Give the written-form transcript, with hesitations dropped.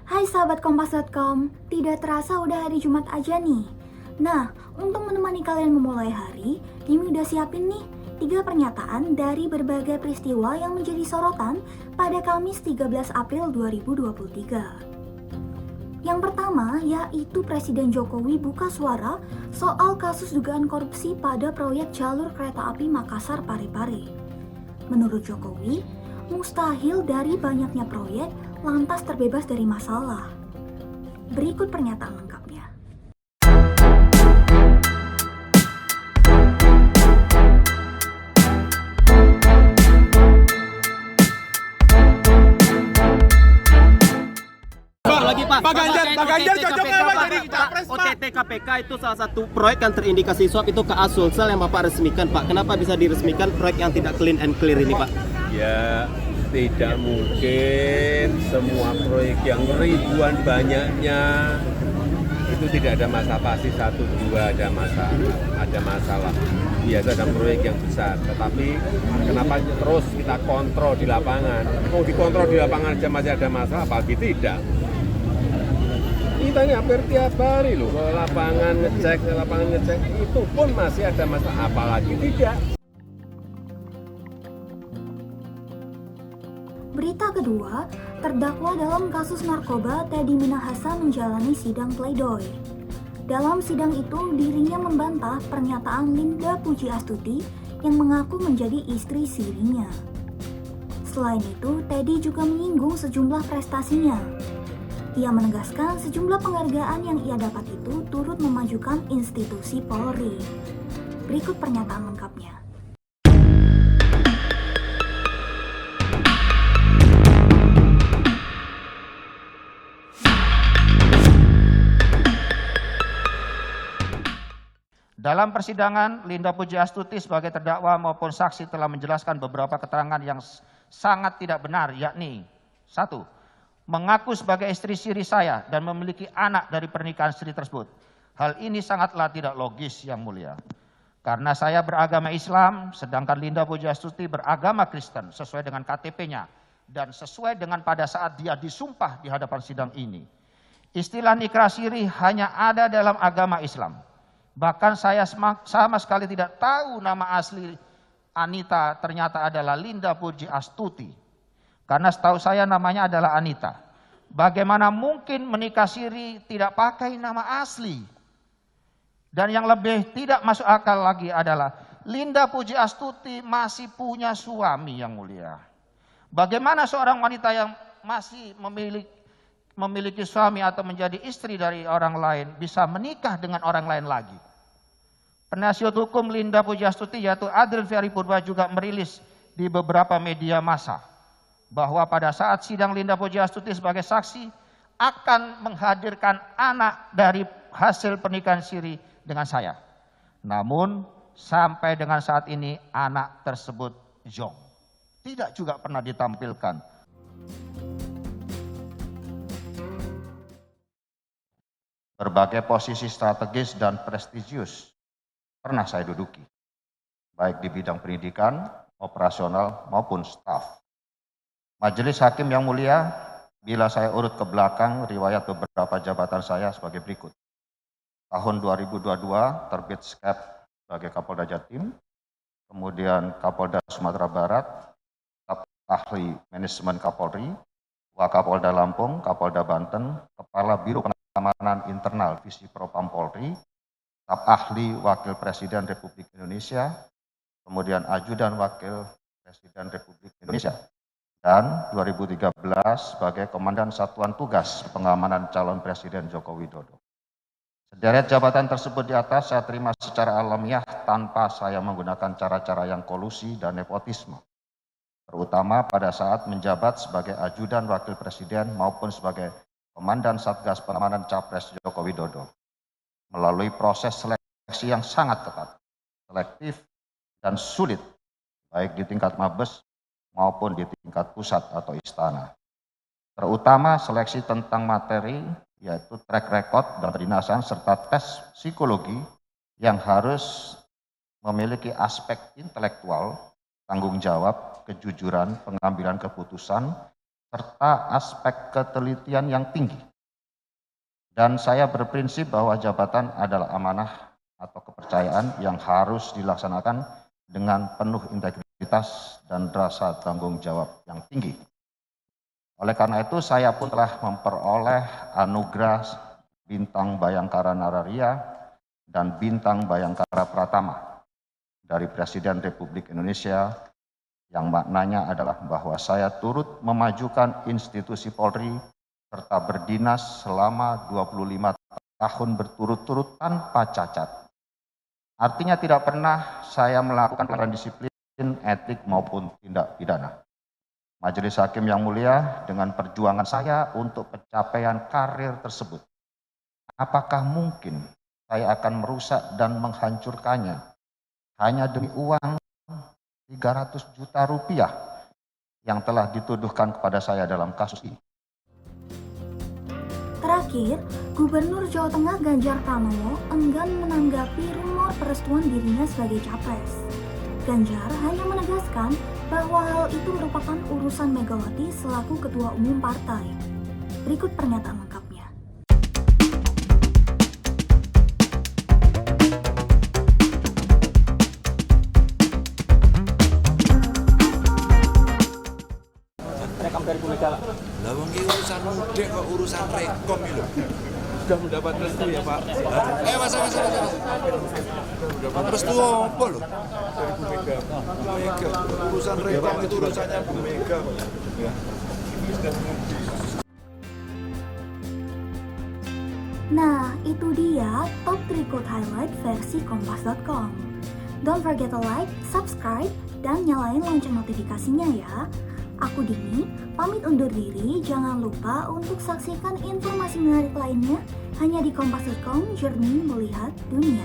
Hai sahabat kompas.com, tidak terasa udah hari Jumat aja nih. Nah, untuk menemani kalian memulai hari, Kimi udah siapin nih 3 pernyataan dari berbagai peristiwa yang menjadi sorotan pada Kamis 13 April 2023. Yang pertama yaitu Presiden Jokowi buka suara soal kasus dugaan korupsi pada proyek jalur kereta api Makassar-Parepare. Menurut Jokowi, mustahil dari banyaknya proyek lantas terbebas dari masalah. Berikut pernyataan lengkapnya. Pak Ganjar cocoknya apa jadi capres, Pak? OTT KPK itu salah satu proyek yang terindikasi suap itu ke Sulsel yang Bapak resmikan, Pak. Kenapa bisa diresmikan proyek yang tidak clean and clear ini, Pak? Ya, tidak mungkin semua proyek yang ribuan banyaknya itu tidak ada masalah, pasti satu dua ada masalah. Biasa ada proyek yang besar, tetapi kenapa terus kita kontrol di lapangan? Mau dikontrol di lapangan aja masih ada masalah, apalagi tidak. Kita ini hampir tiap hari loh ke lapangan ngecek itu pun masih ada masalah, apalagi tidak. Berita kedua, terdakwa dalam kasus narkoba Teddy Minahasa menjalani sidang pledoi. Dalam sidang itu, dirinya membantah pernyataan Linda Pujiastuti yang mengaku menjadi istri sirinya. Selain itu, Teddy juga menyinggung sejumlah prestasinya. Ia menegaskan sejumlah penghargaan yang ia dapat itu turut memajukan institusi Polri. Berikut pernyataan lengkapnya. Dalam persidangan, Linda Pujiastuti sebagai terdakwa maupun saksi telah menjelaskan beberapa keterangan yang sangat tidak benar, yakni 1. Mengaku sebagai istri siri saya dan memiliki anak dari pernikahan siri tersebut. Hal ini sangatlah tidak logis, Yang Mulia. Karena saya beragama Islam, sedangkan Linda Pujiastuti beragama Kristen sesuai dengan KTP-nya dan sesuai dengan pada saat dia disumpah di hadapan sidang ini. Istilah nikah siri hanya ada dalam agama Islam. Bahkan saya sama sekali tidak tahu nama asli Anita ternyata adalah Linda Pujiastuti. Karena setahu saya namanya adalah Anita. Bagaimana mungkin menikah siri tidak pakai nama asli? Dan yang lebih tidak masuk akal lagi adalah Linda Pujiastuti masih punya suami, Yang Mulia. Bagaimana seorang wanita yang masih memiliki suami atau menjadi istri dari orang lain bisa menikah dengan orang lain lagi? Penasihat hukum Linda Pujiastuti yaitu Adril Ferry Purba juga merilis di beberapa media massa bahwa pada saat sidang Linda Pujiastuti sebagai saksi akan menghadirkan anak dari hasil pernikahan siri dengan saya. Namun sampai dengan saat ini anak tersebut Jong. Tidak juga pernah ditampilkan. Berbagai posisi strategis dan prestisius pernah saya duduki, baik di bidang pendidikan, operasional maupun staf. Majelis Hakim yang mulia, bila saya urut ke belakang riwayat beberapa jabatan saya sebagai berikut. Tahun 2022 terbit SKEP sebagai Kapolda Jatim, kemudian Kapolda Sumatera Barat, staf ahli manajemen Kapolri, Wakapolda Lampung, Kapolda Banten, Kepala Biro Pengamanan Internal Visi Propam Polri, staf ahli Wakil Presiden Republik Indonesia, kemudian Ajudan Wakil Presiden Republik Indonesia, dan 2013 sebagai Komandan Satuan Tugas Pengamanan Calon Presiden Joko Widodo. Sederet jabatan tersebut di atas saya terima secara alamiah tanpa saya menggunakan cara-cara yang kolusi dan nepotisme, terutama pada saat menjabat sebagai Ajudan Wakil Presiden maupun sebagai Komandan Satgas Pengamanan Capres Joko Widodo, melalui proses seleksi yang sangat ketat, selektif, dan sulit, baik di tingkat Mabes maupun di tingkat pusat atau istana. Terutama seleksi tentang materi, yaitu track record dan kedinasan, serta tes psikologi yang harus memiliki aspek intelektual, tanggung jawab, kejujuran, pengambilan keputusan, serta aspek ketelitian yang tinggi. Dan saya berprinsip bahwa jabatan adalah amanah atau kepercayaan yang harus dilaksanakan dengan penuh integritas dan rasa tanggung jawab yang tinggi. Oleh karena itu, saya pun telah memperoleh anugerah Bintang Bayangkara Nararia dan Bintang Bayangkara Pratama dari Presiden Republik Indonesia, yang maknanya adalah bahwa saya turut memajukan institusi Polri serta berdinas selama 25 tahun berturut-turut tanpa cacat. Artinya tidak pernah saya melakukan pelanggaran disiplin, etik maupun tindak pidana. Majelis Hakim yang mulia, dengan perjuangan saya untuk pencapaian karir tersebut, apakah mungkin saya akan merusak dan menghancurkannya hanya demi uang 300 juta rupiah yang telah dituduhkan kepada saya dalam kasus ini? Terakhir, Gubernur Jawa Tengah Ganjar Pranowo enggan menanggapi rumor perestuan dirinya sebagai capres. Ganjar hanya menegaskan bahwa hal itu merupakan urusan Megawati selaku Ketua Umum Partai. Berikut pernyataan lengkapnya. Rekam dari Bu Mega. Lah wong iki urusan mudik kok urusan rekom iki lho. Sudah mendapat restu ya Pak? Mas. Restu apa lho? Dari Bu Mega. Bu Mega. Urusan rekom itu urusannya Bu Mega kok. Nah, itu dia top 3 quote highlight versi kompas.com. Don't forget to like, subscribe, dan nyalain lonceng notifikasinya ya. Aku Dini, pamit undur diri. Jangan lupa untuk saksikan informasi menarik lainnya hanya di kompas.com, Journey Melihat Dunia.